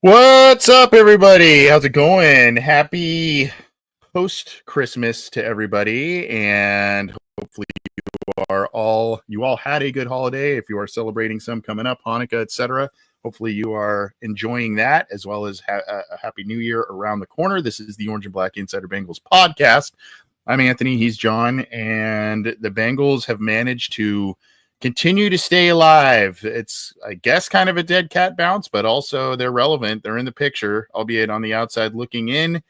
What's up, everybody? How's it going? Happy post-Christmas to everybody, and hopefully you all had a good holiday. If you are celebrating some coming up, Hanukkah, etc., hopefully you are enjoying that, as well as a happy New Year around the corner. This is the Orange and Black Insider Bengals podcast. I'm Anthony. He's John, and the Bengals have managed to continue to stay alive. It's, I guess, kind of a dead cat bounce, but also they're relevant. They're in the picture, albeit on the outside looking in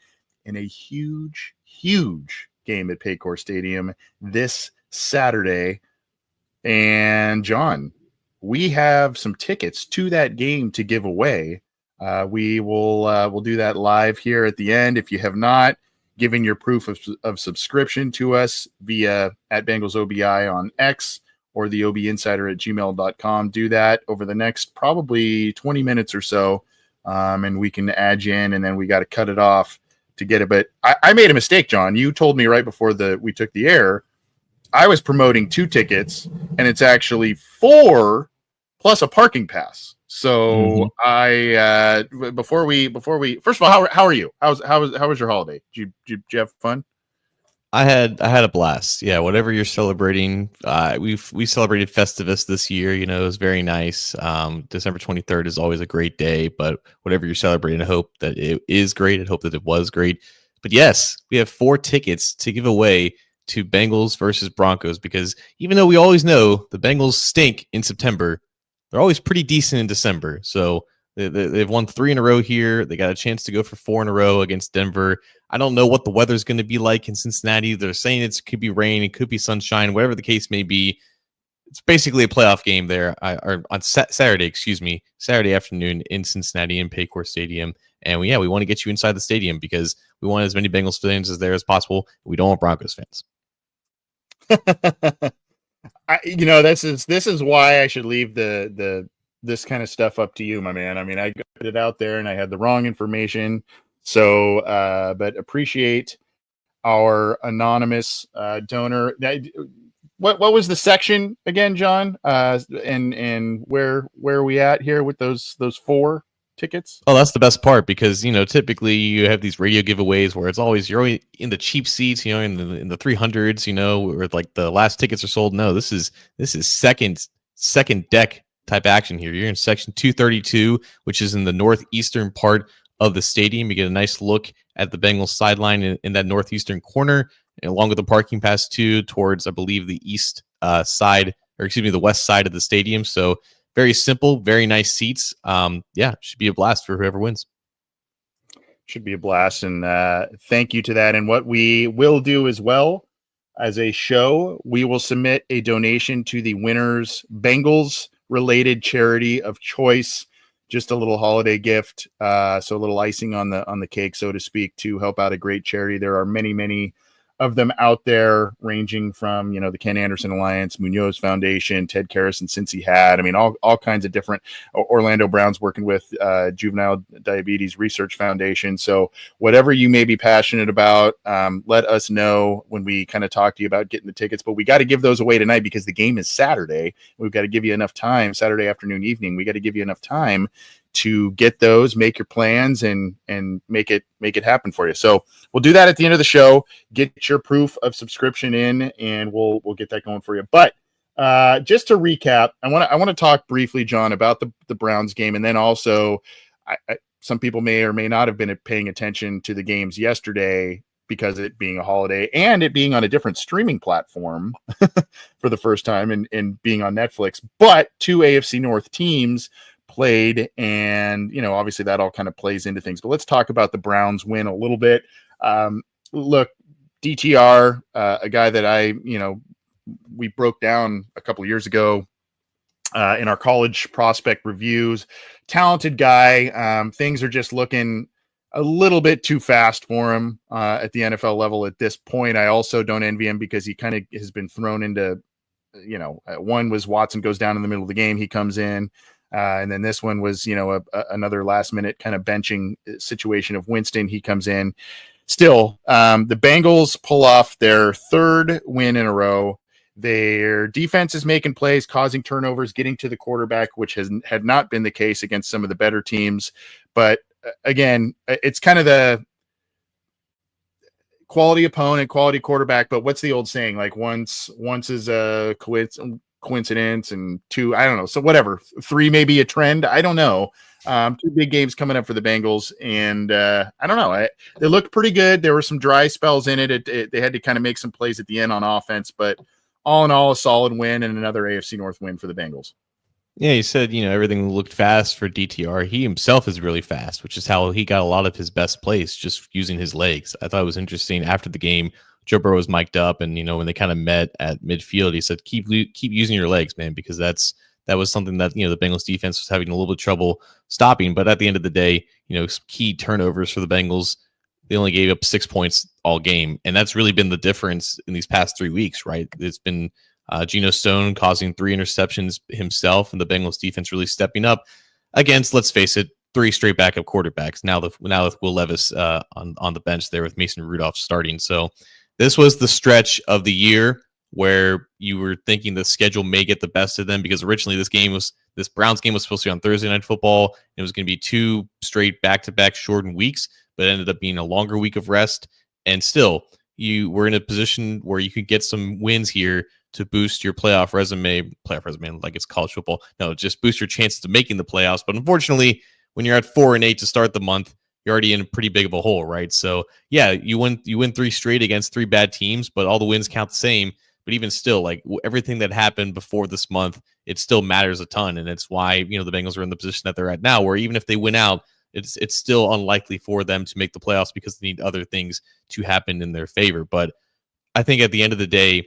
a huge, huge game at Paycor Stadium this Saturday. And John, we have some tickets to that game to give away. We'll do that live here at the end. If you have not given your proof of subscription to us via @BengalsOBI on X, or the obinsider@gmail.com. Do that over the next probably 20 minutes or so, and we can add you in, and then we got to cut it off to get it. But I made a mistake, John. You told me right before we took the air, I was promoting 2 tickets, and it's actually 4 plus a parking pass. So before we first of all, how are you? How was your holiday? Did you have fun? I had a blast. Yeah, whatever you're celebrating, we celebrated Festivus this year. You know, it was very nice. December 23rd is always a great day, but whatever you're celebrating, I hope that it is great. I hope that it was great. But yes, we have 4 tickets to give away to Bengals versus Broncos, because even though we always know the Bengals stink in September, they're always pretty decent in December. So they've won 3 in a row here. They got a chance to go for 4 in a row against Denver. I don't know what the weather's going to be like in Cincinnati. They're saying it could be rain, it could be sunshine, whatever the case may be. It's basically a playoff game there, or on Saturday afternoon in Cincinnati in Paycor Stadium. And we want to get you inside the stadium because we want as many Bengals fans as there as possible. We don't want Broncos fans. This is why I should leave this kind of stuff up to you, my man. I mean, I got it out there and I had the wrong information. So, but appreciate our anonymous donor. What was the section again, John? And where are we at here with those 4 tickets? Oh, that's the best part, because typically you have these radio giveaways where you're always in the cheap seats, in the 300s, where like the last tickets are sold. No, this is second deck type action here. You're in section 232, which is in the northeastern part of the stadium. You get a nice look at the Bengals sideline in that northeastern corner, along with the parking pass too, towards, I believe, the the west side of the stadium. So very simple, very nice seats. Should be a blast for whoever wins. Should be a blast, and thank you to that. And what we will do as well as a show, we will submit a donation to the winner's Bengals related charity of choice. Just a little holiday gift, so a little icing on the cake, so to speak, to help out a great charity. There are many, many of them out there, ranging from the Ken Anderson Alliance, Munoz Foundation, Ted Karras and Cincy Had. I mean, all kinds of different. Orlando Brown's working with Juvenile Diabetes Research Foundation. So whatever you may be passionate about, let us know when we kind of talk to you about getting the tickets. But we got to give those away tonight because the game is Saturday. We've got to give you enough time, Saturday afternoon, evening. We got to give you enough time to get those, make your plans, and make it happen for you. So we'll do that at the end of the show. Get your proof of subscription in, and we'll get that going for you. But just to recap, I want to talk briefly, John, about the Browns game, and then also some people may or may not have been paying attention to the games yesterday. because it being a holiday and it being on a different streaming platform for the first time and being on Netflix. But two AFC North teams played, and obviously that all kind of plays into things. But let's talk about the Browns win a little bit. Look, DTR, a guy that we broke down a couple of years ago in our college prospect reviews. Talented guy. Things are just looking a little bit too fast for him at the NFL level at this point. I also don't envy him because he kind of has been thrown into, one was Watson goes down in the middle of the game, he comes in, and then this one was, another last minute kind of benching situation of Winston. He comes in. Still, the Bengals pull off their third win in a row. Their defense is making plays, causing turnovers, getting to the quarterback, which had not been the case against some of the better teams. But again, it's kind of the quality opponent, quality quarterback. But what's the old saying? Like once is a coincidence, and two, I don't know. So whatever, three may be a trend. I don't know. Two big games coming up for the Bengals, and I don't know. They looked pretty good. There were some dry spells in it. They had to kind of make some plays at the end on offense, but all in all, a solid win and another AFC North win for the Bengals. Yeah, you said, everything looked fast for DTR. He himself is really fast, which is how he got a lot of his best plays, just using his legs. I thought it was interesting. After the game, Joe Burrow was mic'd up, and, when they kind of met at midfield, he said, keep using your legs, man, because that was something that, the Bengals defense was having a little bit of trouble stopping. But at the end of the day, key turnovers for the Bengals, they only gave up 6 points all game. And that's really been the difference in these past 3 weeks, right? It's been Geno Stone causing 3 interceptions himself, and the Bengals defense really stepping up against, let's face it, 3 straight backup quarterbacks. Now with Will Levis on the bench there with Mason Rudolph starting. So this was the stretch of the year where you were thinking the schedule may get the best of them, because originally this Browns game was supposed to be on Thursday Night Football. It was going to be 2 straight back-to-back shortened weeks, but it ended up being a longer week of rest. And still, you were in a position where you could get some wins here to boost your playoff resume, like it's college football. No, just boost your chances of making the playoffs. But unfortunately, when you're at 4-8 to start the month, you're already in pretty big of a hole, right? So yeah, you win 3 straight against 3 bad teams, but all the wins count the same. But even still, like everything that happened before this month, it still matters a ton. And it's why, the Bengals are in the position that they're at now, where even if they win out, it's still unlikely for them to make the playoffs because they need other things to happen in their favor. But I think at the end of the day,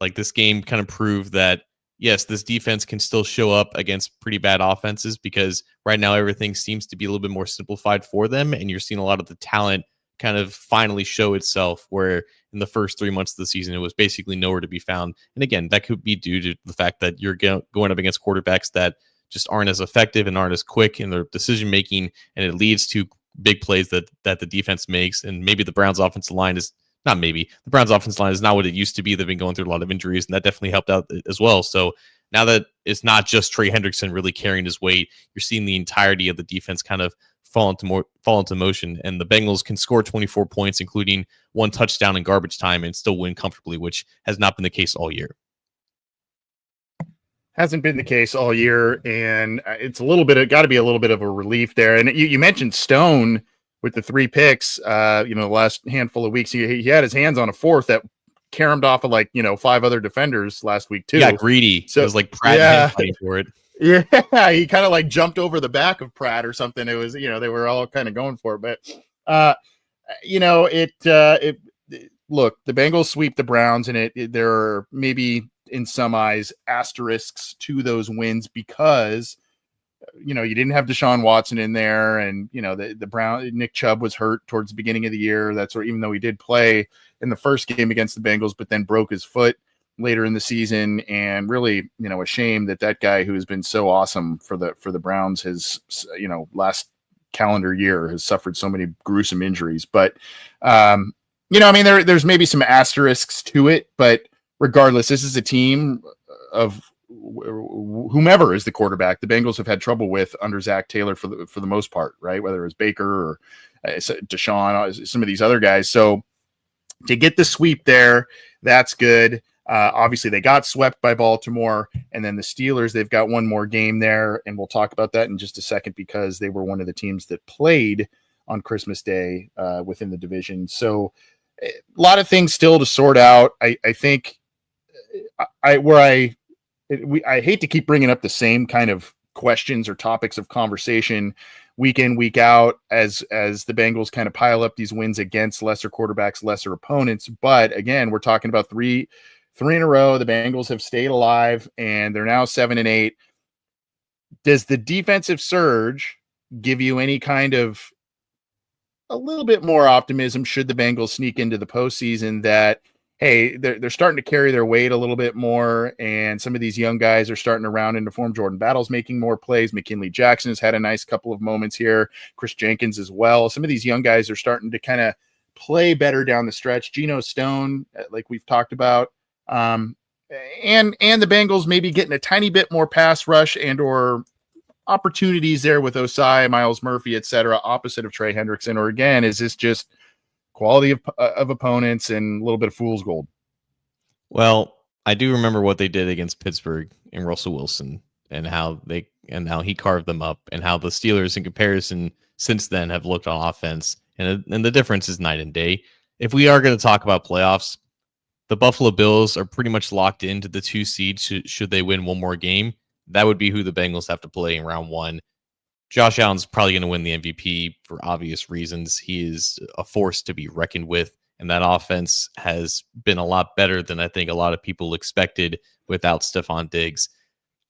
like this game kind of proved that, yes, this defense can still show up against pretty bad offenses, because right now everything seems to be a little bit more simplified for them. And you're seeing a lot of the talent kind of finally show itself, where in the first 3 months of the season, it was basically nowhere to be found. And again, that could be due to the fact that you're going up against quarterbacks that just aren't as effective and aren't as quick in their decision making, and it leads to big plays that the defense makes. And maybe the Browns offensive line is not what it used to be. They've been going through a lot of injuries, and that definitely helped out as well. So now that it's not just Trey Hendrickson really carrying his weight, you're seeing the entirety of the defense kind of fall into motion, and the Bengals can score 24 points, including 1 touchdown in garbage time, and still win comfortably, which has not been the case all year. Hasn't been the case all year, and it's got to be a little bit of a relief there. And you mentioned Stone with the 3 picks, the last handful of weeks. He had his hands on a 4th that caromed off of 5 other defenders last week too. Yeah, greedy. So it was like Pratt fighting for it. Yeah, he kind of jumped over the back of Pratt or something. It was, they were all kind of going for it. But, look, the Bengals sweep the Browns, and there are maybe in some eyes asterisks to those wins because, you didn't have Deshaun Watson in there, and, the Nick Chubb was hurt towards the beginning of the year. That's where, even though he did play in the first game against the Bengals, but then broke his foot later in the season, and really, a shame that guy who has been so awesome for the Browns has, last calendar year has suffered so many gruesome injuries. But, there's maybe some asterisks to it, but regardless, this is a team of whomever is the quarterback the Bengals have had trouble with under Zach Taylor for the most part, right? Whether it was Baker or Deshaun, some of these other guys. So to get the sweep there, that's good. Obviously, they got swept by Baltimore, and then the Steelers, they've got one more game there, and we'll talk about that in just a second because they were one of the teams that played on Christmas Day within the division. So A lot of things still to sort out. I think I hate to keep bringing up the same kind of questions or topics of conversation week in, week out as the Bengals kind of pile up these wins against lesser quarterbacks, lesser opponents. But again, we're talking about three in a row. The Bengals have stayed alive and they're now 7-8. Does the defensive surge give you any kind of a little bit more optimism should the Bengals sneak into the postseason that, hey, they're starting to carry their weight a little bit more, and some of these young guys are starting to round into form. Jordan Battle's making more plays. McKinley Jackson has had a nice couple of moments here. Chris Jenkins as well. Some of these young guys are starting to kind of play better down the stretch. Geno Stone, like we've talked about, and the Bengals maybe getting a tiny bit more pass rush and or opportunities there with Osai, Miles Murphy, etc., opposite of Trey Hendrickson? Or again, is this just quality of opponents and a little bit of fool's gold? Well, I do remember what they did against Pittsburgh and Russell Wilson and how he carved them up, and how the Steelers in comparison since then have looked on offense. And the difference is night and day. If we are going to talk about playoffs, the Buffalo Bills are pretty much locked into the 2 seed should they win one more game. That would be who the Bengals have to play in round one. Josh Allen's probably going to win the MVP for obvious reasons. He is a force to be reckoned with, and that offense has been a lot better than I think a lot of people expected without Stephon Diggs.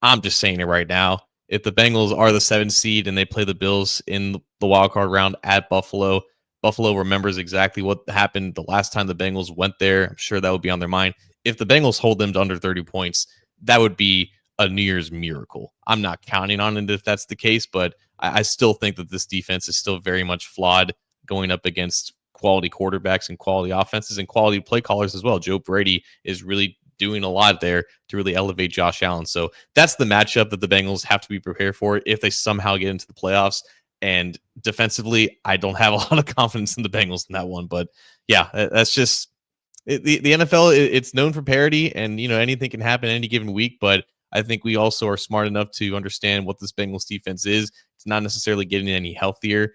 I'm just saying it right now. If the Bengals are the 7th seed and they play the Bills in the wild card round at Buffalo, Buffalo remembers exactly what happened the last time the Bengals went there. I'm sure that would be on their mind. If the Bengals hold them to under 30 points, that would be a New Year's miracle. I'm not counting on it if that's the case, but I still think that this defense is still very much flawed going up against quality quarterbacks and quality offenses and quality play callers as well. Joe Brady is really doing a lot there to really elevate Josh Allen. So that's the matchup that the Bengals have to be prepared for if they somehow get into the playoffs. And defensively, I don't have a lot of confidence in the Bengals in that one. But yeah, that's just the NFL. It's known for parity, and anything can happen any given week. But I think we also are smart enough to understand what this Bengals defense is. It's not necessarily getting any healthier.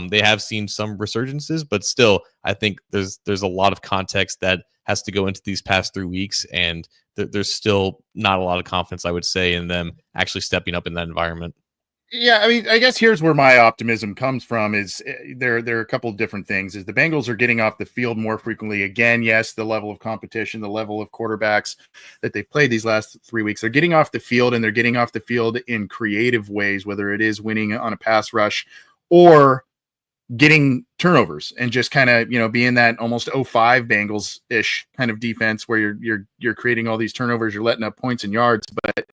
They have seen some resurgences, but still, I think there's a lot of context that has to go into these past 3 weeks, and there's still not a lot of confidence, I would say, in them actually stepping up in that environment. Yeah, I mean, I guess here's where my optimism comes from is there are a couple of different things. Is the Bengals are getting off the field more frequently. Again, yes, the level of competition, the level of quarterbacks that they've played these last 3 weeks, they're getting off the field, and they're getting off the field in creative ways, whether it is winning on a pass rush or getting turnovers and just kind of, being that almost 05 Bengals-ish kind of defense where you're creating all these turnovers, you're letting up points and yards, but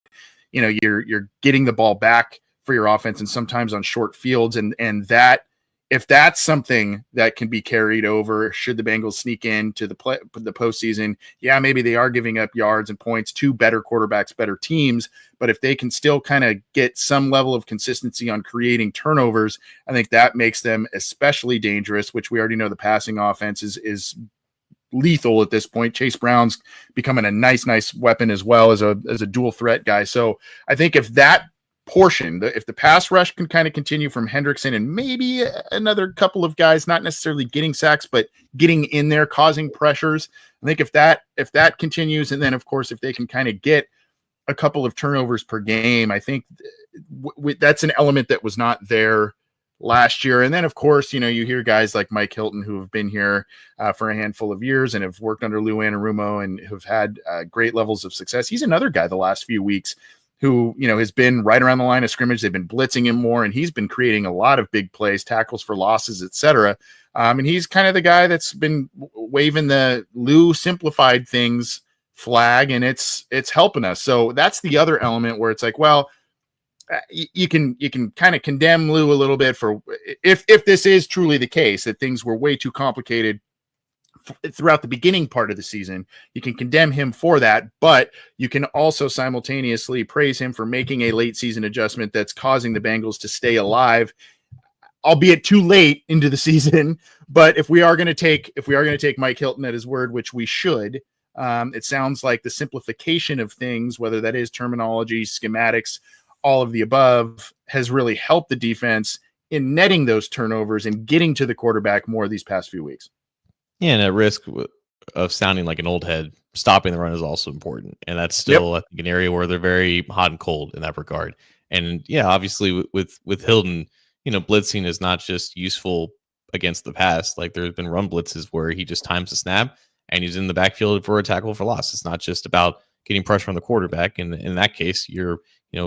you're getting the ball back for your offense and sometimes on short fields. And that, if that's something that can be carried over, should the Bengals sneak into the postseason, yeah, maybe they are giving up yards and points to better quarterbacks, better teams. But if they can still kind of get some level of consistency on creating turnovers, I think that makes them especially dangerous, which we already know the passing offense is lethal at this point. Chase Brown's becoming a nice weapon as well as a dual threat guy. So I think if that portion, if the pass rush can kind of continue from Hendrickson and maybe another couple of guys not necessarily getting sacks but getting in there causing pressures, I think if that continues, and then of course if they can kind of get a couple of turnovers per game, I think that's an element that was not there last year. And then of course, you hear guys like Mike Hilton who have been here for a handful of years and have worked under Lou Anarumo and have had great levels of success. He's another guy the last few weeks who, has been right around the line of scrimmage. They've been blitzing him more, and he's been creating a lot of big plays, tackles for losses, etc. And he's kind of the guy that's been waving the Lou simplified things flag, and it's helping us. So that's the other element where it's like, well, you can kind of condemn Lou a little bit for if this is truly the case that things were way too complicated throughout the beginning part of the season. You can condemn him for that, but you can also simultaneously praise him for making a late season adjustment that's causing the Bengals to stay alive, albeit too late into the season. But if we are going to take Mike Hilton at his word, which we should, it sounds like the simplification of things, whether that is terminology, schematics, all of the above, has really helped the defense in netting those turnovers and getting to the quarterback more these past few weeks. Yeah, and at risk of sounding like an old head, stopping the run is also important, and that's Yep. still I think an area where they're very hot and cold in that regard. And yeah, obviously with Hilton, blitzing is not just useful against the pass. Like there's been run blitzes where he just times the snap and he's in the backfield for a tackle for loss. It's not just about getting pressure on the quarterback. And in that case, you're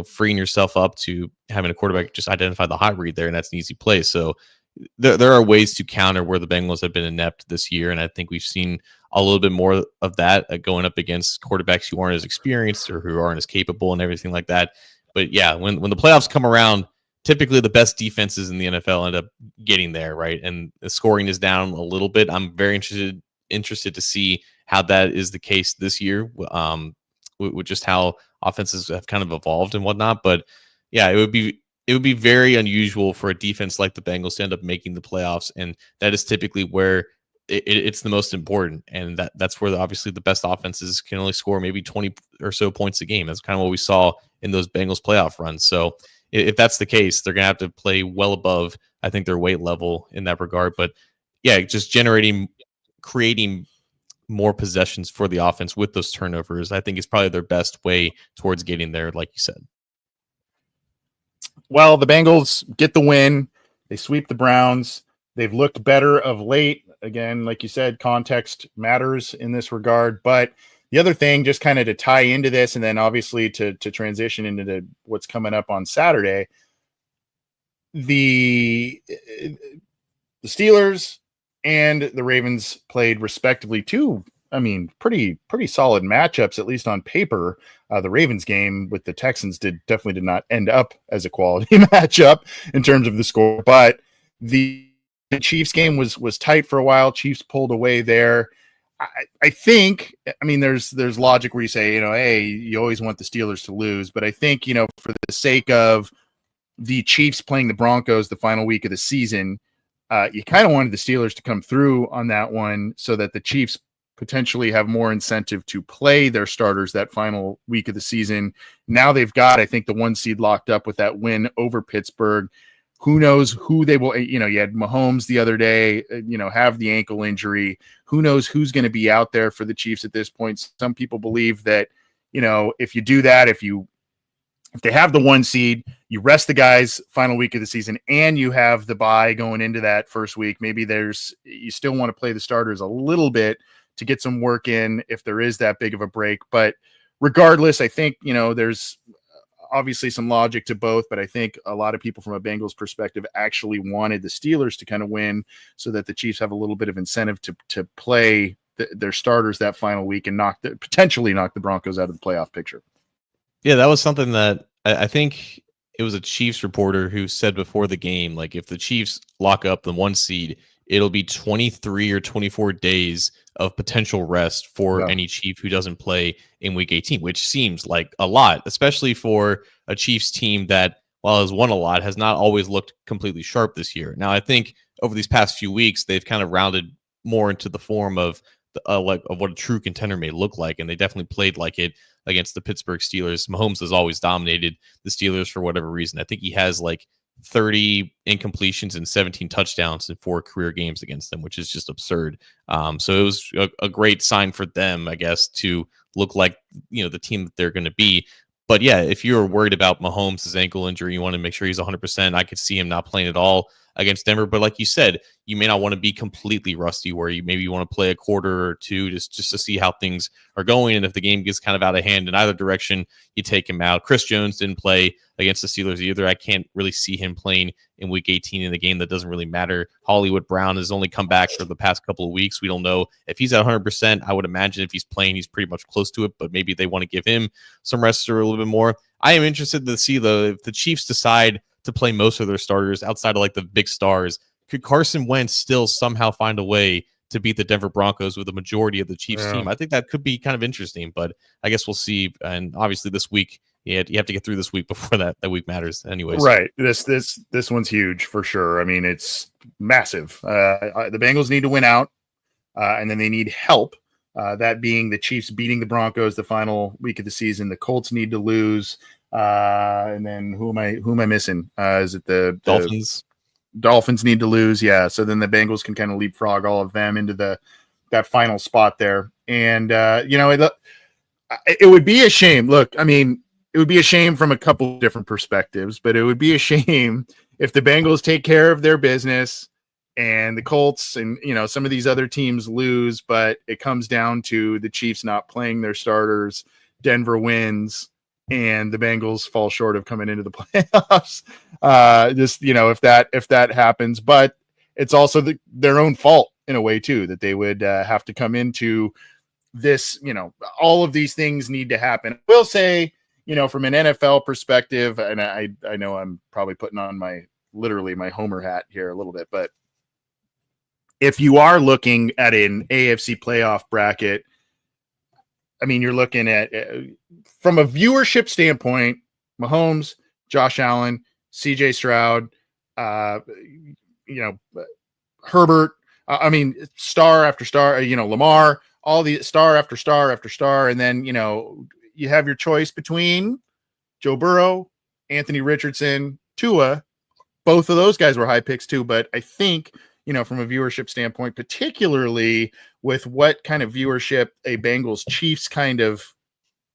freeing yourself up to having a quarterback just identify the hot read there, and that's an easy play. So there are ways to counter where the Bengals have been inept this year, and I think we've seen a little bit more of that going up against quarterbacks who aren't as experienced or who aren't as capable and everything like that. But yeah, when the playoffs come around, typically the best defenses in the NFL end up getting there, right? And the scoring is down a little bit. I'm very interested to see how that is the case this year, with just how offenses have kind of evolved and whatnot. But yeah, it would be very unusual for a defense like the Bengals to end up making the playoffs, and that is typically where it's the most important, and that's where obviously the best offenses can only score maybe 20 or so points a game. That's kind of what we saw in those Bengals playoff runs. So if that's the case, they're gonna have to play well above, I think, their weight level in that regard. But yeah, just creating more possessions for the offense with those turnovers, I think is probably their best way towards getting there, like you said. Well, the Bengals get the win. They sweep the Browns. They've looked better of late. Again, like you said, context matters in this regard. But the other thing, just kind of to tie into this, and then obviously to transition into what's coming up on Saturday, the Steelers and the Ravens played respectively two, I mean, pretty solid matchups, at least on paper. The Ravens game with the Texans definitely did not end up as a quality matchup in terms of the score, but the Chiefs game was tight for a while. Chiefs pulled away there. I think, I mean, there's logic where you say, hey, you always want the Steelers to lose, but I think, for the sake of the Chiefs playing the Broncos the final week of the season, you kind of wanted the Steelers to come through on that one so that the Chiefs potentially have more incentive to play their starters that final week of the season. Now they've got, I think, the 1 seed locked up with that win over Pittsburgh. Who knows who they will, you had Mahomes the other day, have the ankle injury. Who knows who's going to be out there for the Chiefs at this point. Some people believe that, if you do that, if they have the 1 seed, you rest the guys final week of the season, and you have the bye going into that first week. Maybe you still want to play the starters a little bit to get some work in if there is that big of a break. But regardless, I think, there's obviously some logic to both, but I think a lot of people from a Bengals perspective actually wanted the Steelers to kind of win so that the Chiefs have a little bit of incentive to play their starters that final week and potentially knock the Broncos out of the playoff picture. Yeah, that was something that I think it was a Chiefs reporter who said before the game, like if the Chiefs lock up the 1 seed, it'll be 23 or 24 days of potential rest for any Chief who doesn't play in week 18, which seems like a lot, especially for a Chiefs team that, while has won a lot, has not always looked completely sharp this year. Now, I think over these past few weeks, they've kind of rounded more into the form of of what a true contender may look like, and they definitely played like it against the Pittsburgh Steelers. Mahomes has always dominated the Steelers for whatever reason. I think he has like 30 incompletions and 17 touchdowns in 4 career games against them, which is just absurd. So it was a great sign for them, I guess, to look like, the team that they're going to be. But yeah, if you're worried about Mahomes' ankle injury, you want to make sure he's 100%. I could see him not playing at all against Denver. But like you said, you may not want to be completely rusty where you want to play a quarter or two just to see how things are going. And if the game gets kind of out of hand in either direction, you take him out. Chris Jones didn't play against the Steelers either. I can't really see him playing in week 18 in a game that doesn't really matter. Hollywood Brown has only come back for the past couple of weeks. We don't know if he's at 100%. I would imagine if he's playing, he's pretty much close to it, but maybe they want to give him some rest or a little bit more. I am interested to see, though, if the Chiefs decide to play most of their starters outside of like the big stars, could Carson Wentz still somehow find a way to beat the Denver Broncos with the majority of the Chiefs team? I think that could be kind of interesting, but I guess we'll see. And obviously this week, you have to get through this week before that week matters anyways. Right. This one's huge for sure. I mean, it's massive. The Bengals need to win out, and then they need help. That being the Chiefs beating the Broncos the final week of the season. The Colts need to lose. And then who am I missing? Is it the Dolphins? Dolphins need to lose. Yeah. So then the Bengals can kind of leapfrog all of them into the that final spot there. And it would be a shame. Look, I mean, it would be a shame from a couple different perspectives, but it would be a shame if the Bengals take care of their business and the Colts and some of these other teams lose, but it comes down to the Chiefs not playing their starters, Denver wins, and the Bengals fall short of coming into the playoffs. If that happens, but it's also their own fault in a way too, that they would have to come into this. All of these things need to happen. I will say, from an NFL perspective, and I know I'm probably putting on my Homer hat here a little bit, but if you are looking at an AFC playoff bracket, I mean, you're looking at, from a viewership standpoint, Mahomes, Josh Allen, CJ Stroud, Herbert, star after star, Lamar, all the star after star after star. And then, you have your choice between Joe Burrow, Anthony Richardson, Tua. Both of those guys were high picks too, but I think, from a viewership standpoint, particularly with what kind of viewership a Bengals Chiefs kind of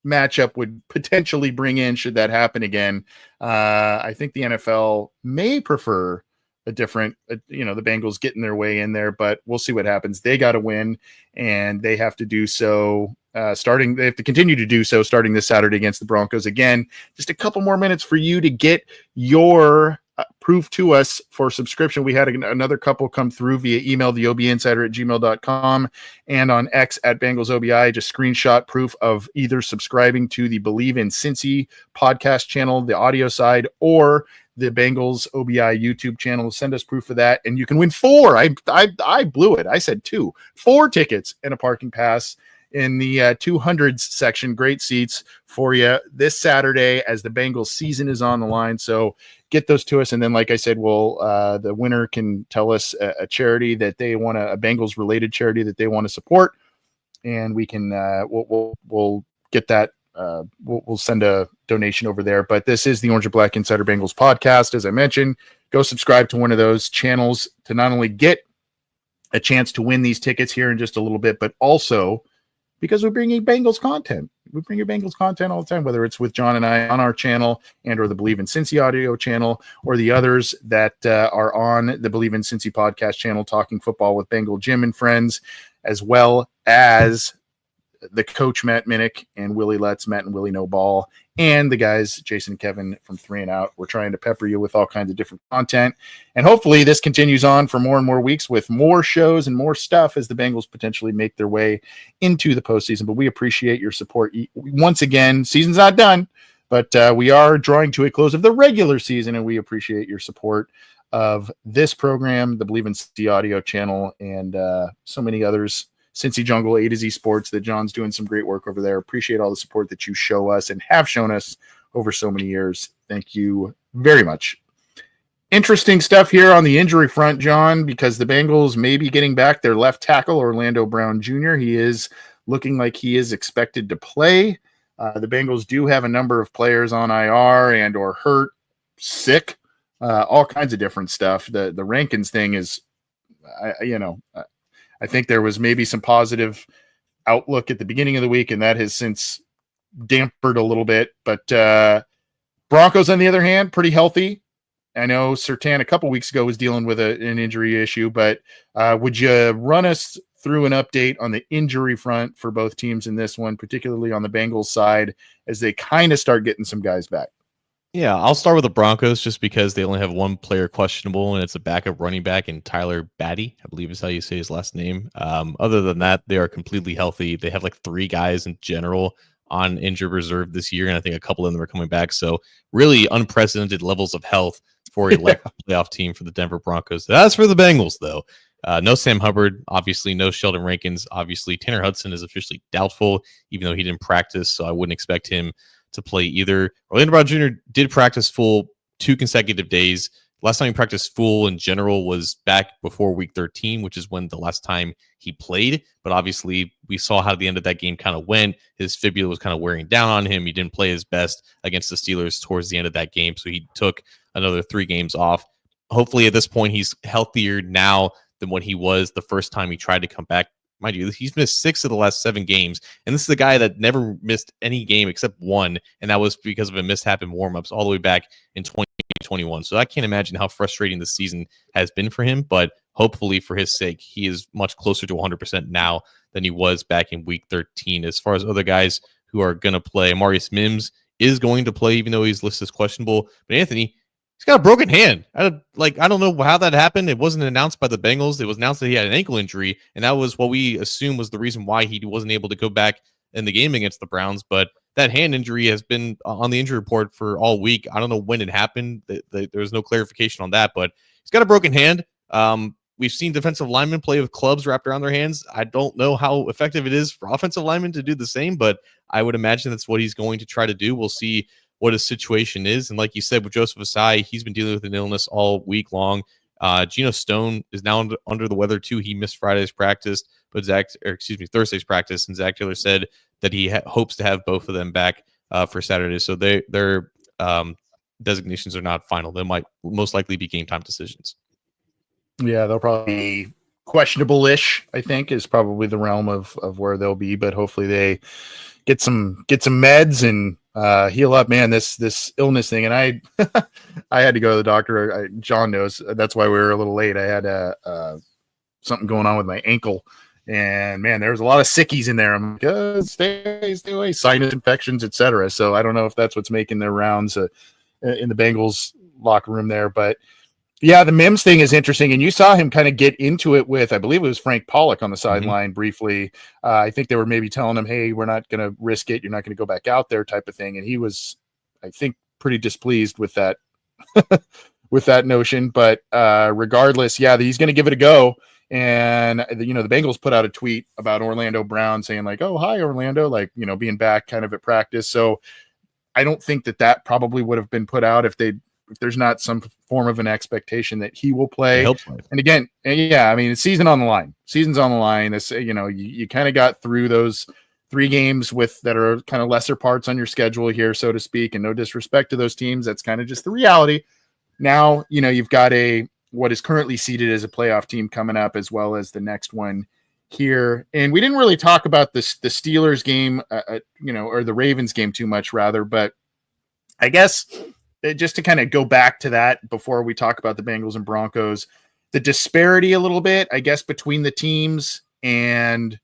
matchup would potentially bring in, should that happen again, I think the NFL may prefer a different, the Bengals getting their way in there, but we'll see what happens. They got to win, and they have to do so they have to continue to do so starting this Saturday against the Broncos. Again, just a couple more minutes for you to get your proof to us for subscription. We had another couple come through via email, theobinsider@gmail.com, and on X @BengalsOBI. Just screenshot proof of either subscribing to the Believe in Cincy podcast channel, the audio side, or the Bengals OBI YouTube channel. Send us proof of that, and you can win 4. I blew it. I said 4 tickets and a parking pass in the 200s section. Great seats for you this Saturday as the Bengals season is on the line. So get those to us. And then, like I said, the winner can tell us a charity that they want a Bengals related charity that they want to support. And we can, we'll get that. We'll send a donation over there. But this is the Orange and Black Insider Bengals podcast. As I mentioned, go subscribe to one of those channels to not only get a chance to win these tickets here in just a little bit, but also because we're bringing Bengals content. We bring you Bengals content all the time, whether it's with John and I on our channel and or the Believe in Cincy audio channel, or the others that are on the Believe in Cincy podcast channel, talking football with Bengal Jim and friends, as well as the coach Matt Minnick and Willie Letts, Matt and Willie No Ball, and the guys Jason and Kevin from 3 and Out. We're trying to pepper you with all kinds of different content, and hopefully this continues on for more and more weeks with more shows and more stuff as the Bengals potentially make their way into the postseason. But we appreciate your support once again. Season's not done, but we are drawing to a close of the regular season, and we appreciate your support of this program, the Believe in Cincy audio channel, and so many others. Cincy Jungle, A to Z Sports, that John's doing some great work over there. Appreciate all the support that you show us and have shown us over so many years. Thank you very much. Interesting stuff here on the injury front, John, because the Bengals may be getting back their left tackle, Orlando Brown Jr. He is looking like he is expected to play. The Bengals do have a number of players on IR and or hurt, sick, all kinds of different stuff. The Rankins thing is, I think there was maybe some positive outlook at the beginning of the week, and that has since dampened a little bit. But Broncos, on the other hand, pretty healthy. I know Surtain a couple weeks ago was dealing with an injury issue, but would you run us through an update on the injury front for both teams in this one, particularly on the Bengals side, as they kind of start getting some guys back? Yeah, I'll start with the Broncos just because they only have one player questionable, and it's a backup running back in Tyler Batty, I believe is how you say his last name. Other than that, they are completely healthy. They have like 3 guys in general on injured reserve this year, and I think a couple of them are coming back. So really unprecedented levels of health for a playoff team for the Denver Broncos. As for the Bengals, though, no Sam Hubbard, obviously, no Sheldon Rankins. Obviously, Tanner Hudson is officially doubtful, even though he didn't practice, so I wouldn't expect him to play either. Orlando Brown Jr. did practice full 2 consecutive days. Last time he practiced full in general was back before week 13, which is when the last time he played. But obviously, we saw how the end of that game kind of went. His fibula was kind of wearing down on him. He didn't play his best against the Steelers towards the end of that game, so he took another 3 games off. Hopefully, at this point, he's healthier now than what he was the first time he tried to come back mind you, he's missed 6 of the last 7 games. And this is the guy that never missed any game except one. And that was because of a mishap in warmups all the way back in 2021. So I can't imagine how frustrating the season has been for him. But hopefully for his sake, he is much closer to 100% now than he was back in week 13. As far as other guys who are going to play, Amarius Mims is going to play, even though he's listed as questionable. But Anthony, he's got a broken hand. I don't know how that happened. It wasn't announced by the Bengals. It was announced that he had an ankle injury, and that was what we assumed was the reason why he wasn't able to go back in the game against the Browns. But that hand injury has been on the injury report for all week. I don't know when it happened. There's no clarification on that, but he's got a broken hand. We've seen defensive linemen play with clubs wrapped around their hands. I don't know how effective it is for offensive linemen to do the same, but I would imagine that's what he's going to try to do. We'll see what his situation is. And like you said, with Joseph Asai, he's been dealing with an illness all week long. Geno Stone is now under the weather too. He missed Thursday's practice, and Zach Taylor said that he hopes to have both of them back for Saturday. So their designations are not final. They might most likely be game time decisions. Yeah, they'll probably be questionable-ish, I think, is probably the realm of where they'll be, but hopefully they get some meds and heal up, man. This illness thing, and I I had to go to the doctor. John knows that's why we were a little late. I had something going on with my ankle, and man, there's a lot of sickies in there. I'm like, stay away, sinus infections, etc. So I don't know if that's what's making their rounds in the Bengals locker room there, but yeah, the Mims thing is interesting, and you saw him kind of get into it with, I believe it was Frank Pollock on the sideline briefly. I think they were maybe telling him, hey, we're not going to risk it. You're not going to go back out there type of thing. And he was, I think, pretty displeased with that with that notion. But regardless, yeah, he's going to give it a go. And, the Bengals put out a tweet about Orlando Brown saying like, oh, hi, Orlando, like, being back kind of at practice. So I don't think that probably would have been put out if there's not some form of an expectation that he will play. And again, yeah, I mean, it's season's on the line. This, you kind of got through those 3 games that are kind of lesser parts on your schedule here, so to speak, and no disrespect to those teams. That's kind of just the reality. Now, you've got what is currently seeded as a playoff team coming up, as well as the next one here. And we didn't really talk about the Steelers game, or the Ravens game too much rather, but I guess just to kind of go back to that before we talk about the Bengals and Broncos, the disparity a little bit, I guess, between the teams and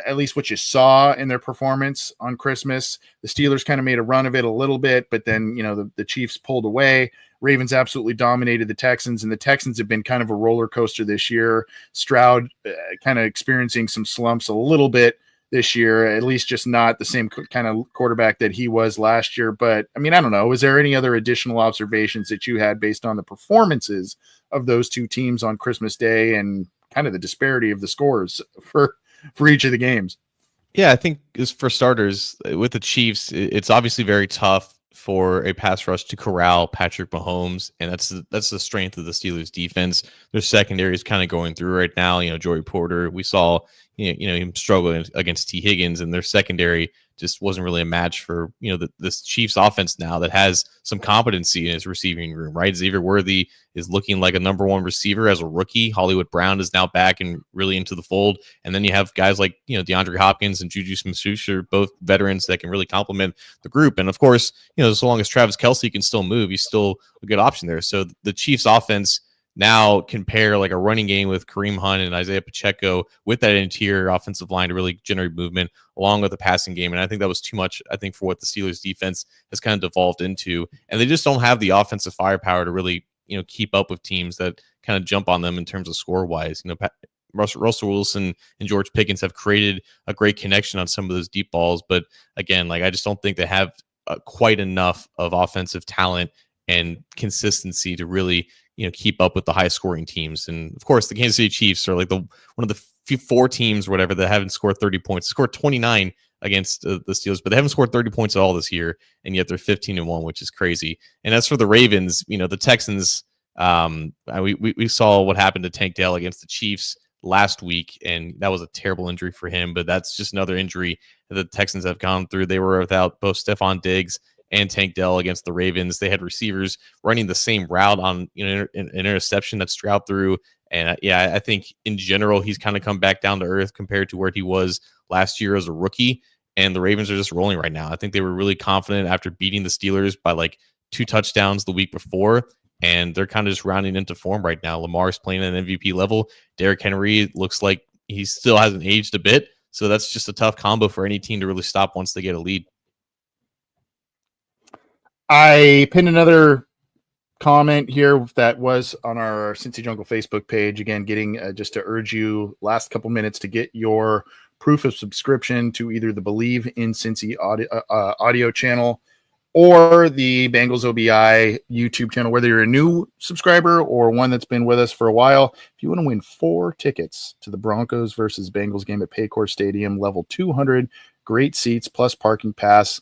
at least what you saw in their performance on Christmas. The Steelers kind of made a run of it a little bit, but then, the Chiefs pulled away. Ravens absolutely dominated the Texans, and the Texans have been kind of a roller coaster this year. Stroud kind of experiencing some slumps a little bit this year, at least just not the same kind of quarterback that he was last year. But I mean, I don't know. Was there any other additional observations that you had based on the performances of those two teams on Christmas Day and kind of the disparity of the scores for each of the games? Yeah, I think for starters, with the Chiefs, it's obviously very tough for a pass rush to corral Patrick Mahomes, and that's the strength of the Steelers defense. Their secondary is kind of going through right now. Joey Porter, we saw him struggle against T. Higgins, and their secondary just wasn't really a match for this Chiefs offense now that has some competency in his receiving room, right? Xavier Worthy is looking like a number 1 receiver as a rookie. Hollywood Brown is now back and really into the fold, and then you have guys like DeAndre Hopkins and Juju Smith-Schuster, both veterans that can really complement the group. And of course, so long as Travis Kelce can still move, he's still a good option there. So the Chiefs offense now can pair like a running game with Kareem Hunt and Isaiah Pacheco with that interior offensive line to really generate movement along with the passing game. And I think that was too much, for what the Steelers defense has kind of devolved into. And they just don't have the offensive firepower to really, keep up with teams that kind of jump on them in terms of score wise. Russell Wilson and George Pickens have created a great connection on some of those deep balls. But again, I just don't think they have quite enough of offensive talent and consistency to really, keep up with the high scoring teams. And of course, the Kansas City Chiefs are like one of the 4 teams or whatever that haven't scored 30 points. They scored 29 against the Steelers, but they haven't scored 30 points at all this year, and yet they're 15-1, which is crazy. And as for the Ravens, the Texans, we saw what happened to Tank Dell against the Chiefs last week, and that was a terrible injury for him. But that's just another injury that the Texans have gone through. They were without both Stephon Diggs and Tank Dell against the Ravens. They had receivers running the same route on an interception that Stroud threw. And yeah, I think in general, he's kind of come back down to earth compared to where he was last year as a rookie. And the Ravens are just rolling right now. I think they were really confident after beating the Steelers by like 2 touchdowns the week before. And they're kind of just rounding into form right now. Lamar's playing at an MVP level. Derrick Henry looks like he still hasn't aged a bit. So that's just a tough combo for any team to really stop once they get a lead. I pinned another comment here that was on our Cincy Jungle Facebook page. Again, getting just to urge you last couple minutes to get your proof of subscription to either the Believe in Cincy audio channel or the Bengals OBI YouTube channel, whether you're a new subscriber or one that's been with us for a while. If you want to win 4 tickets to the Broncos versus Bengals game at Paycor Stadium, level 200, great seats plus parking pass,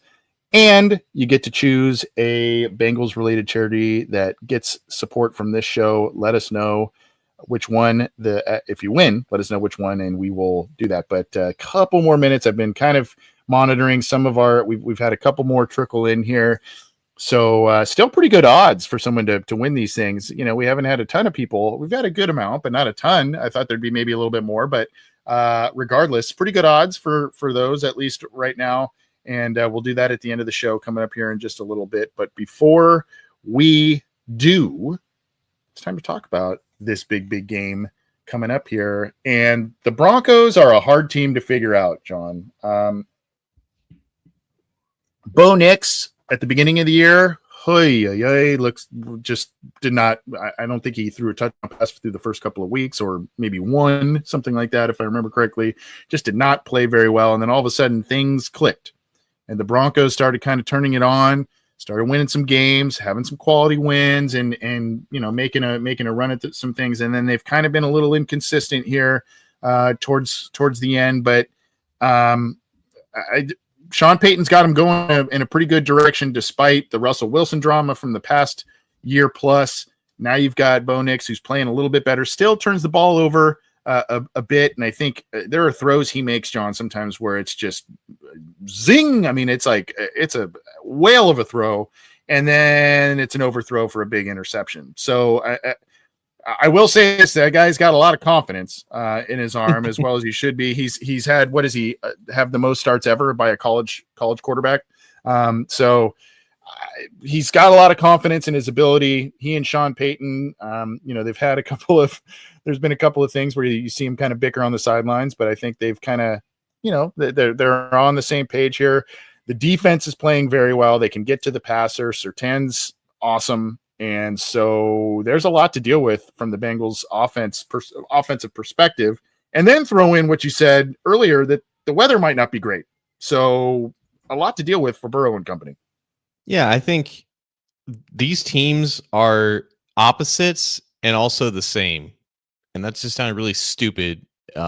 and you get to choose a Bengals related charity that gets support from this show. Let us know which one if you win, let us know which one and we will do that. But a couple more minutes. I've been kind of monitoring some of we've had a couple more trickle in here. So still pretty good odds for someone to win these things. We haven't had a ton of people. We've got a good amount, but not a ton. I thought there'd be maybe a little bit more, but regardless, pretty good odds for those, at least right now. And we'll do that at the end of the show coming up here in just a little bit. But before we do, it's time to talk about this big game coming up here. And the Broncos are a hard team to figure out, John. Bo Nix at the beginning of the year, looks just did not. I don't think he threw a touchdown pass through the first couple of weeks, or maybe one, something like that, if I remember correctly. Just did not play very well. And then all of a sudden things clicked. And the Broncos started kind of turning it on, started winning some games, having some quality wins, and making a run at some things. And then they've kind of been a little inconsistent here towards the end. But Sean Payton's got him going in a pretty good direction, despite the Russell Wilson drama from the past year plus. Now you've got Bo Nix, who's playing a little bit better, still turns the ball over a bit. And I think there are throws he makes, John, sometimes where it's just zing. I mean, it's like it's a whale of a throw, and then it's an overthrow for a big interception. So I will say this: that guy's got a lot of confidence in his arm, as well as he should be. He's had, what does he have, the most starts ever by a college quarterback? So he's got a lot of confidence in his ability. He and Sean Payton, they've had there's been a couple of things where you see him kind of bicker on the sidelines, but I think they've kind of, they're on the same page here. The defense is playing very well. They can get to the passer. Surtain's awesome. And so there's a lot to deal with from the Bengals offensive perspective. And then throw in what you said earlier, that the weather might not be great. So a lot to deal with for Burrow and company. Yeah, I think these teams are opposites and also the same. And that's just sounded really stupid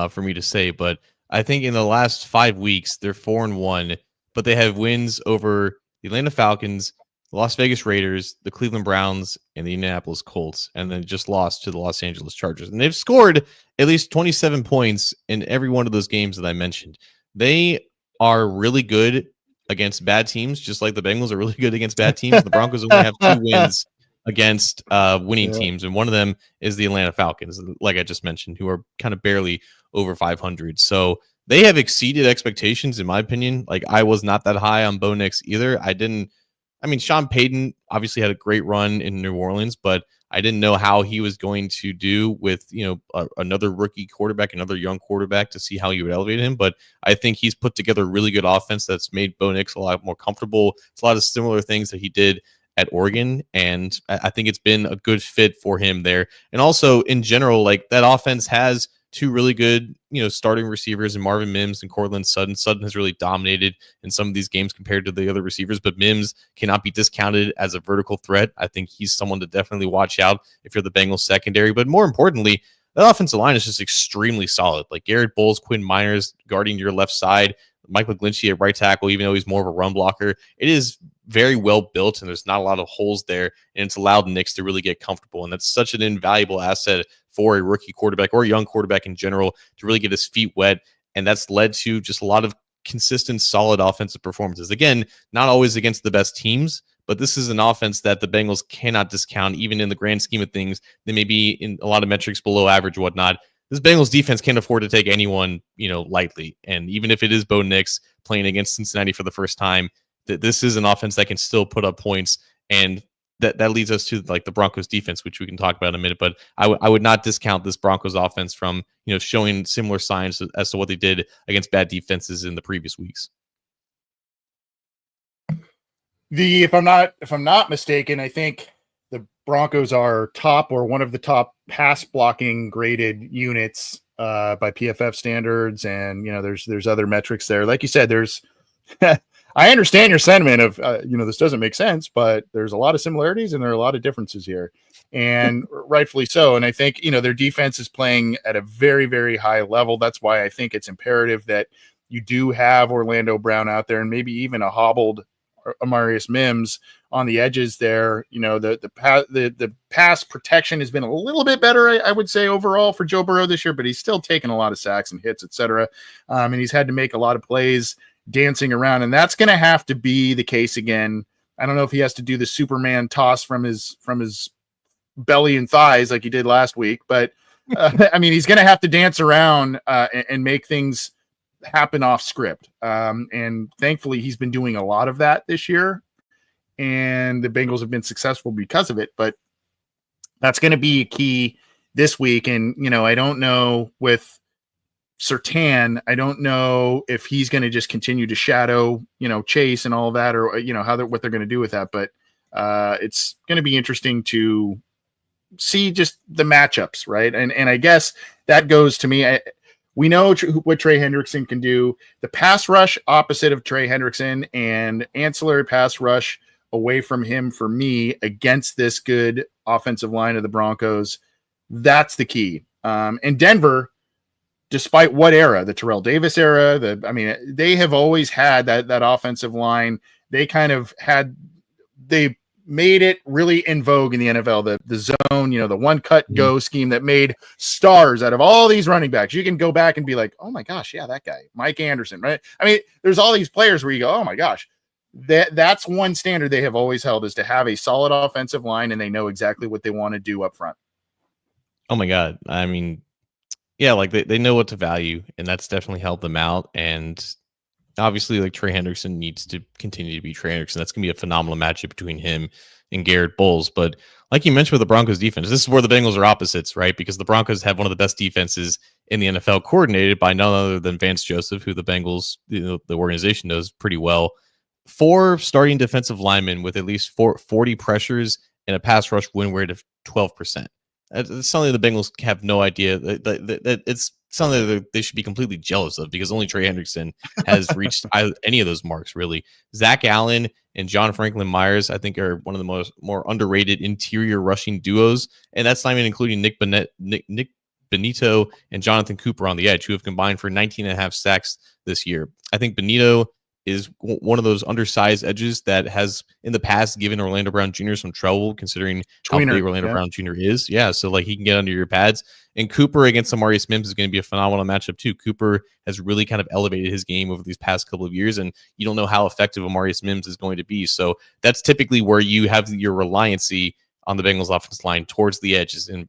for me to say. But I think in the last 5 weeks, they're 4-1, but they have wins over the Atlanta Falcons, the Las Vegas Raiders, the Cleveland Browns, and the Indianapolis Colts, and then just lost to the Los Angeles Chargers. And they've scored at least 27 points in every one of those games that I mentioned. They are really good against bad teams, just like the Bengals are really good against bad teams. The Broncos only have 2 wins against winning teams, and one of them is the Atlanta Falcons, like I just mentioned, who are kind of barely over 500. So they have exceeded expectations, in my opinion. Like, I was not that high on Bo Nix either. Sean Payton obviously had a great run in New Orleans, but I didn't know how he was going to do with, another rookie quarterback, another young quarterback, to see how he would elevate him. But I think he's put together a really good offense that's made Bo Nix a lot more comfortable. It's a lot of similar things that he did at Oregon, and I think it's been a good fit for him there. And also, in general, like, that offense has 2 really good, starting receivers in Marvin Mims and Courtland Sutton. Sutton has really dominated in some of these games compared to the other receivers, but Mims cannot be discounted as a vertical threat. I think he's someone to definitely watch out if you're the Bengals secondary. But more importantly, that offensive line is just extremely solid. Like, Garrett Bowles, Quinn Miners guarding your left side, Mike McGlinchey at right tackle, even though he's more of a run blocker. It is very well built, and there's not a lot of holes there, and it's allowed Knicks to really get comfortable. And that's such an invaluable asset for a rookie quarterback or a young quarterback in general to really get his feet wet. And that's led to just a lot of consistent, solid offensive performances. Again, not always against the best teams, but this is an offense that the Bengals cannot discount, even in the grand scheme of things. They may be in a lot of metrics below average, whatnot. This Bengals defense can't afford to take anyone, lightly. And even if it is Bo Nix playing against Cincinnati for the first time, this is an offense that can still put up points. And that leads us to like the Broncos defense, which we can talk about in a minute. But I would not discount this Broncos offense from showing similar signs as to what they did against bad defenses in the previous weeks. If I'm not mistaken, I think the Broncos are top or one of the top pass blocking graded units by PFF standards, and there's other metrics there. Like you said, there's I understand your sentiment of this doesn't make sense, but there's a lot of similarities and there are a lot of differences here, and rightfully so. And I think their defense is playing at a very, very high level. That's why I think it's imperative that you do have Orlando Brown out there, and maybe even a hobbled Amarius Mims on the edges there. The pass protection has been a little bit better, I would say, overall for Joe Burrow this year, but he's still taken a lot of sacks and hits, etc. And he's had to make a lot of plays dancing around, and that's going to have to be the case again. I don't know if he has to do the Superman toss from his belly and thighs like he did last week, but he's going to have to dance around and make things happen off script. And thankfully he's been doing a lot of that this year, and the Bengals have been successful because of it, but that's going to be a key this week. And, I don't know with Surtain, I don't know if he's going to just continue to shadow, Chase and all of that, or, what they're going to do with that. But it's going to be interesting to see just the matchups. Right. And I guess that goes to me. We know what Trey Hendrickson can do. The pass rush opposite of Trey Hendrickson and ancillary pass rush away from him for me against this good offensive line of the Broncos. That's the key. And Denver, despite what era, the Terrell Davis era, they have always had that offensive line. They made it really in vogue in the NFL, the zone, the one cut go scheme that made stars out of all these running backs. You can go back and be like, oh my gosh, yeah, that guy, Mike Anderson, right? There's all these players where you go, oh my gosh, that's one standard they have always held, is to have a solid offensive line, and they know exactly what they want to do up front. Oh my God. Yeah, like they know what to value, and that's definitely helped them out. And obviously, like, Trey Hendrickson needs to continue to be Trey Hendrickson. That's going to be a phenomenal matchup between him and Garrett Bowles. But like you mentioned with the Broncos defense, this is where the Bengals are opposites, right? Because the Broncos have one of the best defenses in the NFL, coordinated by none other than Vance Joseph, who the Bengals, the organization, knows pretty well. 4 starting defensive linemen with at least 40 pressures and a pass rush win rate of 12%. It's something the Bengals have no idea. That it's something that they should be completely jealous of, because only Trey Hendrickson has reached any of those marks, really. Zach Allen and John Franklin Myers, I think, are one of the more underrated interior rushing duos, and that's not even including Nick Benito and Jonathan Cooper on the edge, who have combined for 19.5 sacks this year. I think Benito is one of those undersized edges that has in the past given Orlando Brown Jr. some trouble, considering how big Orlando Brown Jr. is. Yeah, so like he can get under your pads. And Cooper against Amarius Mims is going to be a phenomenal matchup too. Cooper has really kind of elevated his game over these past couple of years, and you don't know how effective Amarius Mims is going to be. So that's typically where you have your reliancy on the Bengals offensive line towards the edges, and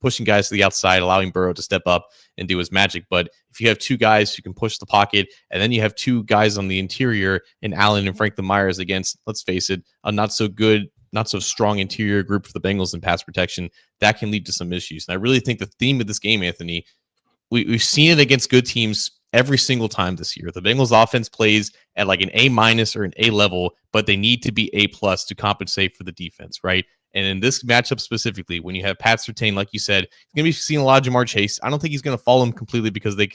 pushing guys to the outside, allowing Burrow to step up and do his magic. But if you have 2 guys who can push the pocket, and then you have 2 guys on the interior in Allen and Franklin Myers against, let's face it, a not so strong interior group for the Bengals in pass protection, that can lead to some issues. And I really think the theme of this game, Anthony, we've seen it against good teams every single time this year. The Bengals offense plays at like an A- or an A level, but they need to be A+ to compensate for the defense, right? And in this matchup specifically, when you have Pat Surtain, like you said, he's going to be seeing a lot of Jamar Chase. I don't think he's going to follow him completely, because they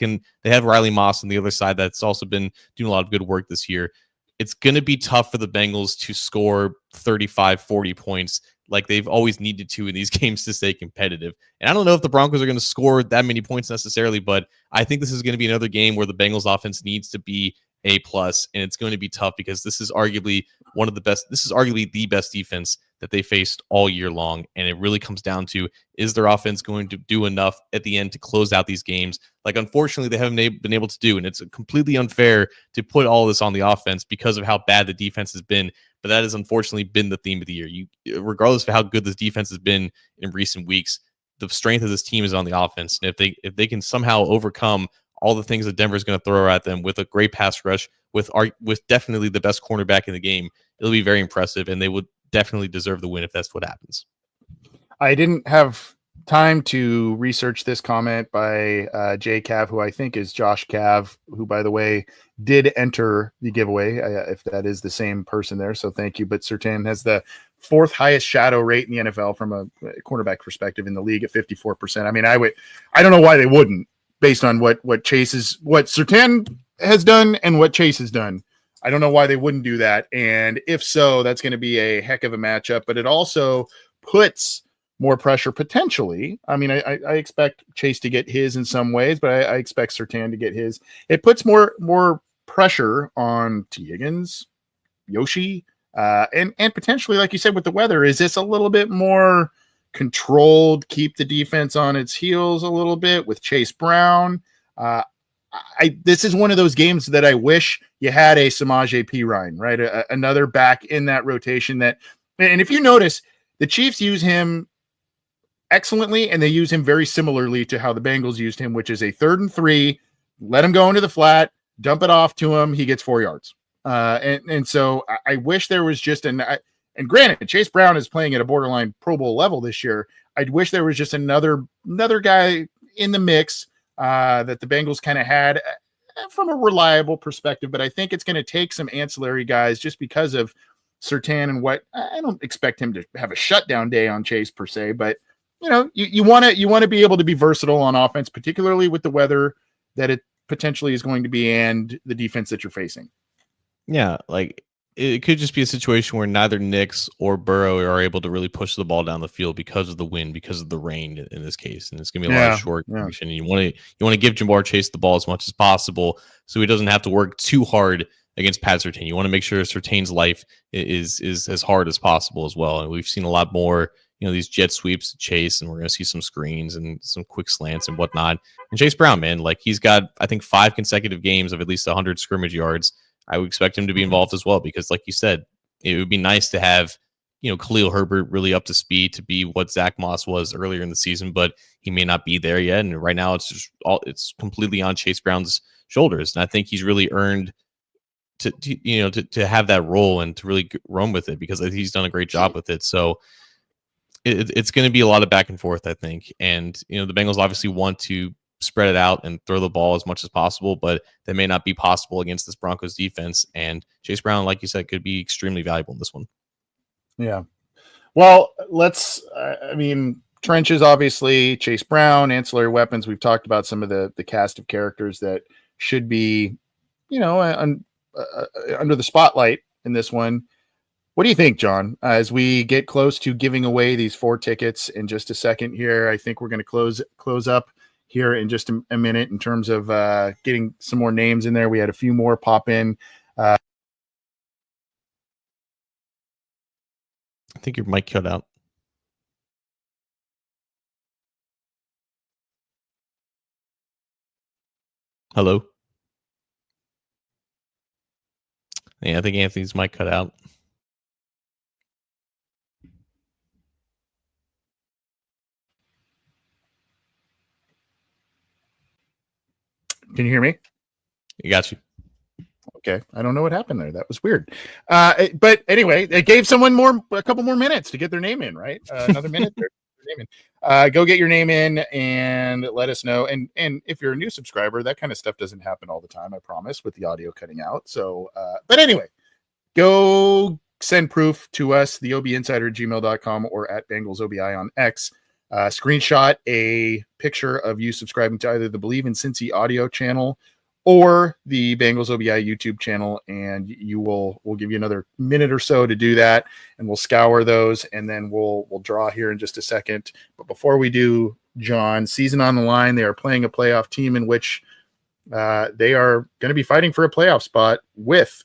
have Riley Moss on the other side that's also been doing a lot of good work this year. It's going to be tough for the Bengals to score 35, 40 points like they've always needed to in these games to stay competitive. And I don't know if the Broncos are going to score that many points necessarily, but I think this is going to be another game where the Bengals offense needs to be A+, and it's going to be tough, because this is arguably one of the best. This is arguably the best defense that they faced all year long. And it really comes down to, is their offense going to do enough at the end to close out these games? Like, unfortunately, they haven't been able to do. And it's completely unfair to put all this on the offense because of how bad the defense has been. But that has unfortunately been the theme of the year. Regardless of how good this defense has been in recent weeks, the strength of this team is on the offense. And if they can somehow overcome all the things that Denver's going to throw at them with a great pass rush, with definitely the best cornerback in the game, it'll be very impressive, and they would definitely deserve the win if that's what happens. I didn't have time to research this comment by Jay Cav, who I think is Josh Cav, who, by the way, did enter the giveaway, if that is the same person there. So thank you. But Surtain has the 4th highest shadow rate in the NFL from a cornerback perspective in the league at 54%. I mean, I don't know why they wouldn't, based on what Surtain has done and what Chase has done. I don't know why they wouldn't do that. And if so, that's going to be a heck of a matchup, but it also puts more pressure potentially. I mean, I expect Chase to get his in some ways, but I expect Surtain to get his. It puts more pressure on T. Higgins, Yoshi, and potentially, like you said, with the weather, is this a little bit more controlled, keep the defense on its heels a little bit with Chase Brown? This is one of those games that I wish you had a Samaje Perine, right? Another back in that rotation and if you notice, the Chiefs use him excellently, and they use him very similarly to how the Bengals used him, which is a 3rd and 3, let him go into the flat, dump it off to him, he gets 4 yards. And so I wish there was just and granted, Chase Brown is playing at a borderline Pro Bowl level this year. I'd wish there was just another guy in the mix that the Bengals kind of had from a reliable perspective, but I think it's going to take some ancillary guys just because of Surtain and what I don't expect him to have a shutdown day on Chase per se, but you want to be able to be versatile on offense, particularly with the weather that it potentially is going to be and the defense that you're facing. Yeah, like it could just be a situation where neither Knicks or Burrow are able to really push the ball down the field because of the wind, because of the rain in this case, and it's gonna be a lot of short action. And you want to give Jamar Chase the ball as much as possible so he doesn't have to work too hard against Pat Surtain. You want to make sure Surtain's life is as hard as possible as well. And we've seen a lot more, these jet sweeps to Chase, and we're going to see some screens and some quick slants and whatnot. And Chase Brown, man, like he's got, I think, 5 consecutive games of at least 100 scrimmage yards. I would expect him to be involved as well, because like you said, it would be nice to have, Khalil Herbert really up to speed to be what Zach Moss was earlier in the season, but he may not be there yet. And right now it's completely on Chase Brown's shoulders. And I think he's really earned to have that role and to really run with it, because he's done a great job with it. So it's going to be a lot of back and forth, I think. And, the Bengals obviously want to spread it out and throw the ball as much as possible, but that may not be possible against this Broncos defense. And Chase Brown, like you said, could be extremely valuable in this one. Yeah. Well, trenches, obviously, Chase Brown, ancillary weapons. We've talked about some of the cast of characters that should be, under the spotlight in this one. What do you think, John? As we get close to giving away these 4 tickets in just a second here, I think we're going to close up here in just a minute in terms of getting some more names in there. We had a few more pop in. I think your mic cut out. Hello? Yeah, I think Anthony's mic cut out. Can you hear me? You got you. Okay. I don't know what happened there. That was weird. But anyway, it gave someone a couple more minutes to get their name in, right? Another minute there. Name in. Go get your name in and let us know. And if you're a new subscriber, that kind of stuff doesn't happen all the time, I promise, with the audio cutting out. So, but anyway, go send proof to us, theobinsider@gmail.com or at BengalsOBI on X. Screenshot a picture of you subscribing to either the Believe in Cincy audio channel or the Bengals OBI YouTube channel, and we'll give you another minute or so to do that, and we'll scour those, and then we'll draw here in just a second. But before we do, John, season on the line, they are playing a playoff team in which they are going to be fighting for a playoff spot with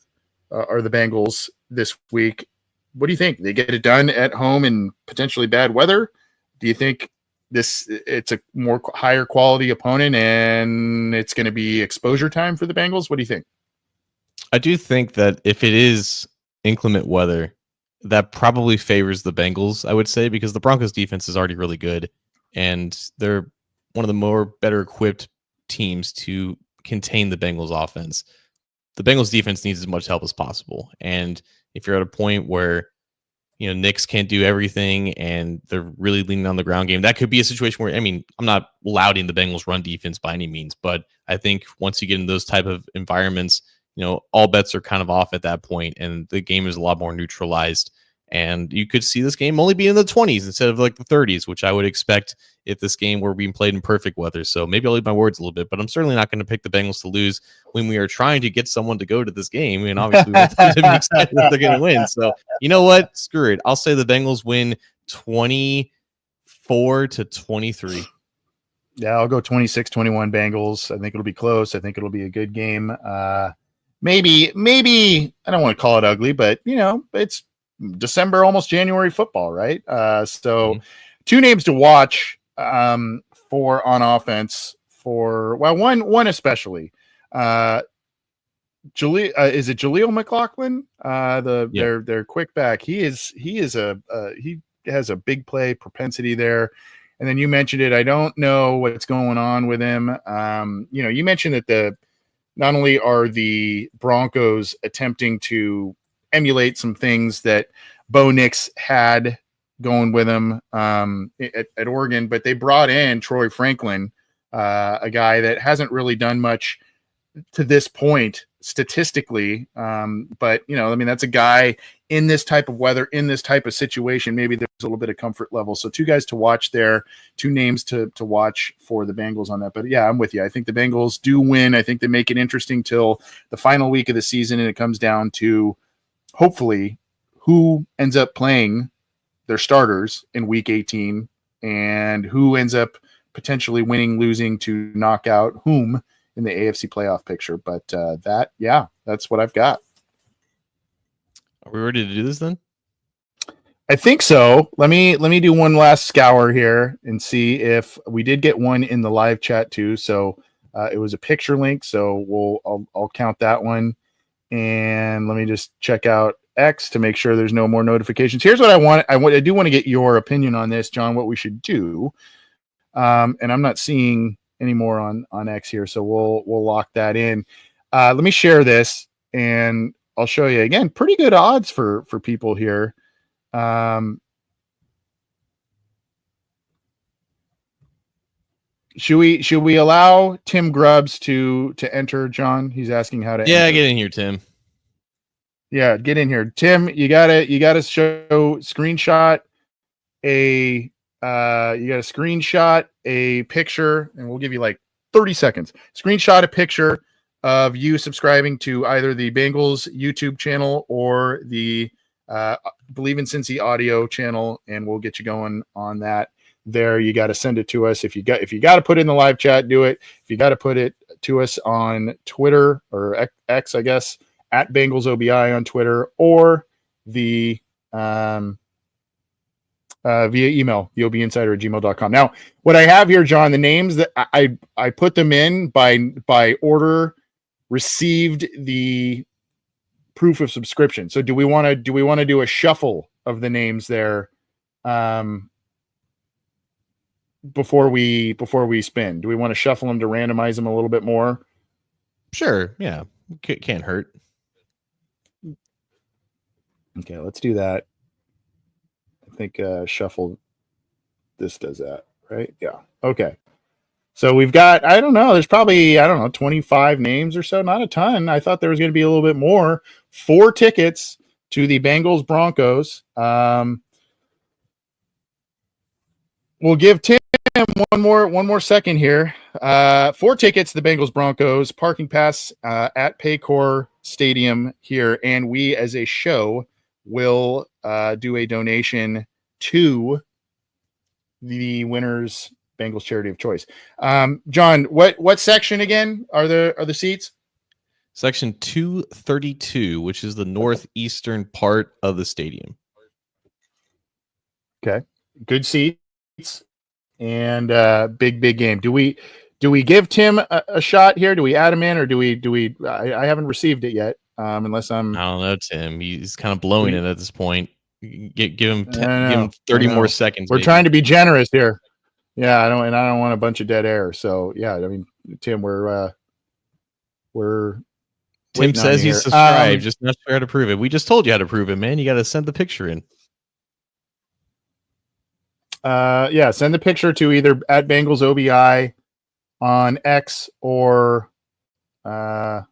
are the Bengals this week. What do you think? They get it done at home in potentially bad weather? Do you think it's a more higher quality opponent and it's going to be exposure time for the Bengals? What do you think? I do think that if it is inclement weather, that probably favors the Bengals, I would say, because the Broncos defense is already really good and they're one of the more better equipped teams to contain the Bengals offense. The Bengals defense needs as much help as possible. And if you're at a point where Knicks can't do everything and they're really leaning on the ground game, that could be a situation where, I'm not lauding the Bengals run defense by any means, but I think once you get in those type of environments, all bets are kind of off at that point and the game is a lot more neutralized. And you could see this game only be in the 20s instead of like the 30s, which I would expect if this game were being played in perfect weather. So maybe I'll leave my words a little bit, but I'm certainly not going to pick the Bengals to lose when we are trying to get someone to go to this game. And obviously we want them to be excited that they're going to win. So you know what? Screw it. I'll say the Bengals win 24-23. Yeah, I'll go 26-21 Bengals. I think it'll be close. I think it'll be a good game. Maybe I don't want to call it ugly, but it's December, almost January football, right? Two names to watch for on offense one especially. Is it Jaleel McLaughlin? Their quick back. He has a big play propensity there. And then you mentioned it. I don't know what's going on with him. You mentioned that not only are the Broncos attempting to emulate some things that Bo Nix had going with him at Oregon, but they brought in Troy Franklin, a guy that hasn't really done much to this point statistically. But that's a guy in this type of weather, in this type of situation, maybe there's a little bit of comfort level. So two guys to watch there, two names to watch for the Bengals on that. But yeah, I'm with you. I think the Bengals do win. I think they make it interesting till the final week of the season. And it comes down to hopefully who ends up playing their starters in week 18 and who ends up potentially winning, losing to knock out whom in the AFC playoff picture. But that's what I've got. Are we ready to do this then? I think so. Let me do one last scour here and see if we did get one in the live chat too. So it was a picture link, so I'll count that one. And let me just check out X to make sure there's no more notifications. Here's what I want. I do want to get your opinion on this, John, what we should do. And I'm not seeing any more on X here, so we'll lock that in. Let me share this and I'll show you again. Pretty good odds for people here. Should we allow Tim Grubbs to enter, John? He's asking how to enter. Get in here, Tim. Yeah, get in here. Tim, you gotta screenshot a picture, and we'll give you like 30 seconds. Screenshot a picture of you subscribing to either the Bengals YouTube channel or the Believe in Cincy audio channel, and we'll get you going on that. There, you got to send it to us. If you got to put it in the live chat, do it. If you got to put it to us on Twitter or X, I guess, at Bengals OBI on Twitter, or the via email, theobinsider@gmail.com. Now, what I have here, John, the names that I put them in by order received the proof of subscription. So do we want to do a shuffle of the names there before we spin? Do we want to shuffle them to randomize them a little bit more? Sure. Yeah. Can't hurt. Okay, let's do that. I think shuffle this does that, right? Yeah. Okay. So we've got, I don't know, there's probably, 25 names or so, not a ton. I thought there was going to be a little bit more. 4 tickets to the Bengals Broncos. We'll give Tim one more second here. 4 tickets to the Bengals Broncos, parking pass at Paycor Stadium here, and we as a show will do a donation to the winners Bengals charity of choice. John, what section again are the seats? Section 232, which is the northeastern part of the stadium. Okay. Good seats and big game. Do we give Tim a shot here? Do we add him in, or do we I haven't received it yet. Unless I'm I don't know, Tim. He's kind of blowing it at this point. Give him give him 30 more seconds. We're trying to be generous here. Yeah, I don't want a bunch of dead air. So yeah, I mean, Tim, we're Tim says he's subscribed, just not sure how to prove it. We just told you how to prove it, man. You got to send the picture in. Yeah, send the picture to either at Bengals OBI on X or the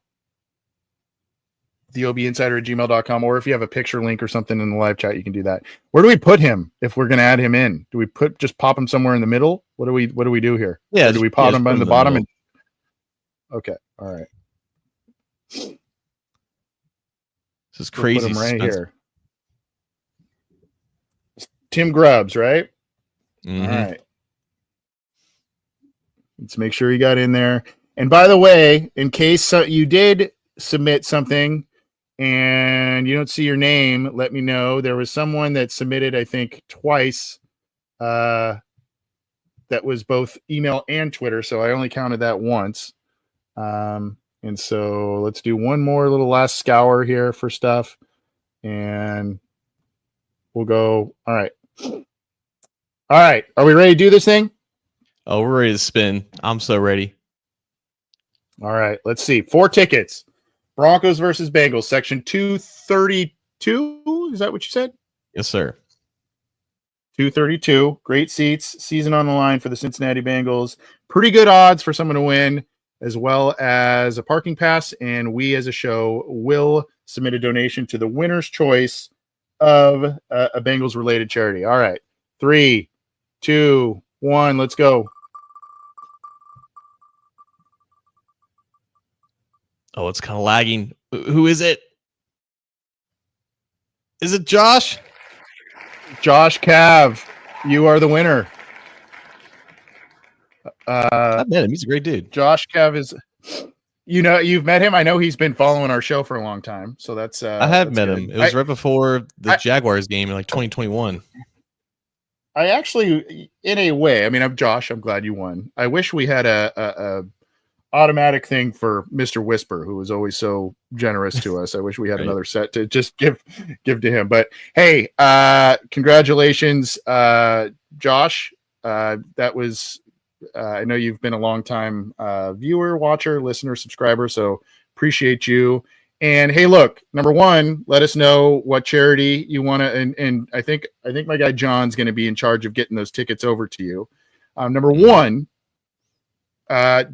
obinsider@gmail.com, or if you have a picture link or something in the live chat, you can do that. Where do we put him if we're going to add him in? Do we just pop him somewhere in the middle? What do we do here? Yeah, or do we pop him on the bottom? Okay, all right. This is crazy. Put him right here. Tim Grubbs, right? Mm-hmm. All right. Let's make sure you got in there. And by the way, in case you did submit something and you don't see your name, let me know. There was someone that submitted, I think, twice. That was both email and Twitter, so I only counted that once. And so let's do one more little last scour here for stuff, and we'll go. All right. Are we ready to do this thing? Oh, we're ready to spin. I'm so ready. All right. Let's see. 4 tickets. Broncos versus Bengals, section 232. Is that what you said? Yes, sir. 232. Great seats. Season on the line for the Cincinnati Bengals. Pretty good odds for someone to win, as well as a parking pass. And we as a show will submit a donation to the winner's choice of a Bengals related charity. All right. 3, 2, 1. Let's go. Oh, it's kind of lagging. Who is it? Is it Josh? Josh Cav, you are the winner. I've met him. He's a great dude. Josh Cav is, you've met him. I know he's been following our show for a long time. So that's, I have met him. It was right before the Jaguars game in like 2021. I actually, in a way, I mean, I'm Josh. I'm glad you won. I wish we had a automatic thing for Mr. Whisper, who was always so generous to us. I wish we had another set to just give to him. But hey, congratulations, Josh. That was, I know you've been a long time viewer, watcher, listener, subscriber. So appreciate you. And hey, look, number one, let us know what charity you want to, and I think my guy John's going to be in charge of getting those tickets over to you. Number one,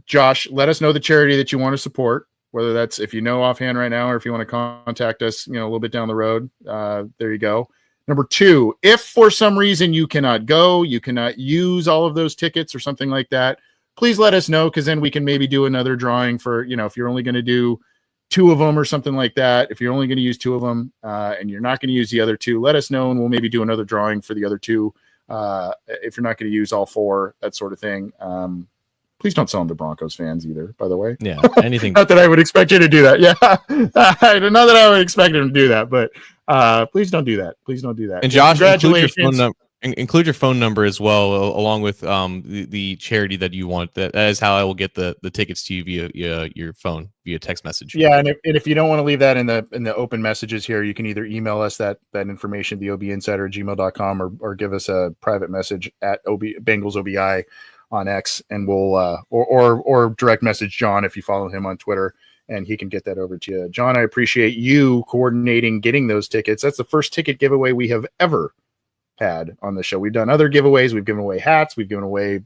Josh, let us know the charity that you want to support, whether that's, if you know offhand right now, or if you want to contact us, a little bit down the road. There you go. Number two, if for some reason you cannot go, you cannot use all of those tickets or something like that, please let us know, because then we can maybe do another drawing for, if you're only going to do 2 of them or something like that. If you're only going to use 2 of them and you're not going to use the other 2, let us know, and we'll maybe do another drawing for the other 2. If you're not going to use all 4, that sort of thing. Please don't sell them to Broncos fans either, by the way. Yeah, anything. Not that I would expect you to do that. Yeah, not that I would expect him to do that, but please don't do that. Please don't do that. And Josh, include your phone number as well, along with the charity that you want. That is how I will get the tickets to you via your phone, via text message. Yeah, and if you don't want to leave that in the open messages here, you can either email us that information, the obinsider@gmail.com, or give us a private message at Bengals OBI on X, and we'll or direct message John if you follow him on Twitter, and he can get that over to you. John, I appreciate you coordinating getting those tickets. That's the first ticket giveaway we have ever had on the show. We've done other giveaways. We've given away hats. We've given away,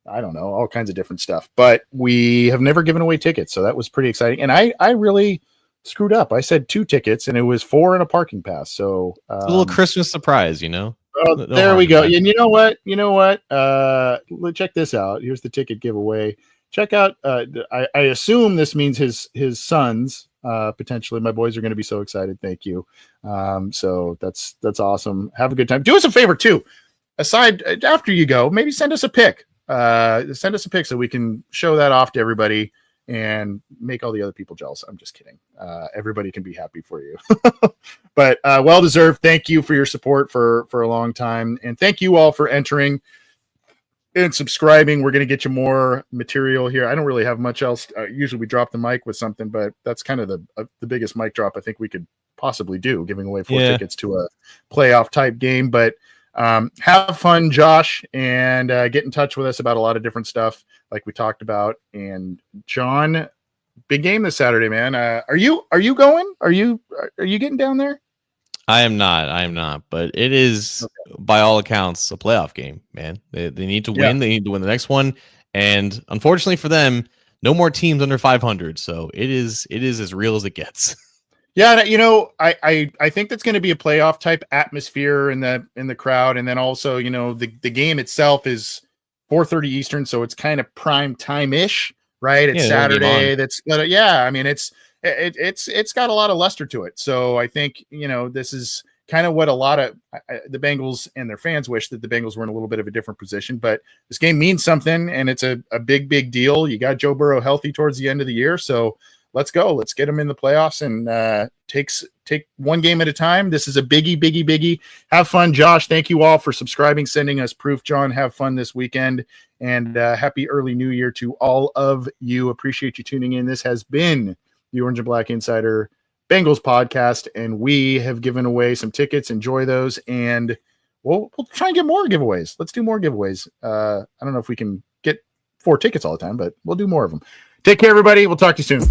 I don't know, all kinds of different stuff, but we have never given away tickets. So that was pretty exciting. And I really screwed up. I said 2 tickets, and it was 4 and a parking pass. So a little Christmas surprise, there we go. And you know what? Check this out. Here's the ticket giveaway. Check out. I assume this means his sons. Potentially, my boys are going to be so excited. Thank you. So that's awesome. Have a good time. Do us a favor too. After you go, maybe send us a pic. Send us a pic so we can show that off to everybody. and make all the other people jealous. I'm just kidding. Everybody can be happy for you. But well deserved. Thank you for your support for a long time, and thank you all for entering and subscribing. We're going to get you more material here. I don't really have much else. Usually we drop the mic with something, but that's kind of the biggest mic drop I think we could possibly do, giving away 4 tickets to a playoff type game. But have fun, Josh, and get in touch with us about a lot of different stuff like we talked about. And John, big game this Saturday, man. Are you going? Are you getting down there? I am not, but it is by all accounts a playoff game, man. They need to win. They need to win the next one. And unfortunately for them, no more teams under 500. So it is as real as it gets. Yeah, you know, I think that's going to be a playoff type atmosphere in the crowd, and then also, you know, the game itself is 4:30 Eastern, so it's kind of prime time ish, right? It's Saturday. I mean, it's got a lot of luster to it. So I think, you know, this is kind of what a lot of the Bengals and their fans wish, that the Bengals were in a little bit of a different position. But this game means something, and it's a big deal. You got Joe Burrow healthy towards the end of the year, so let's go. Let's get them in the playoffs, and take one game at a time. This is a biggie. Have fun, Josh. Thank you all for subscribing, sending us proof. John, have fun this weekend, and happy early New Year to all of you. Appreciate you tuning in. This has been the Orange and Black Insider Bengals podcast, and we have given away some tickets. Enjoy those, and we'll try and get more giveaways. Let's do more giveaways. I don't know if we can get 4 tickets all the time, but we'll do more of them. Take care, everybody. We'll talk to you soon.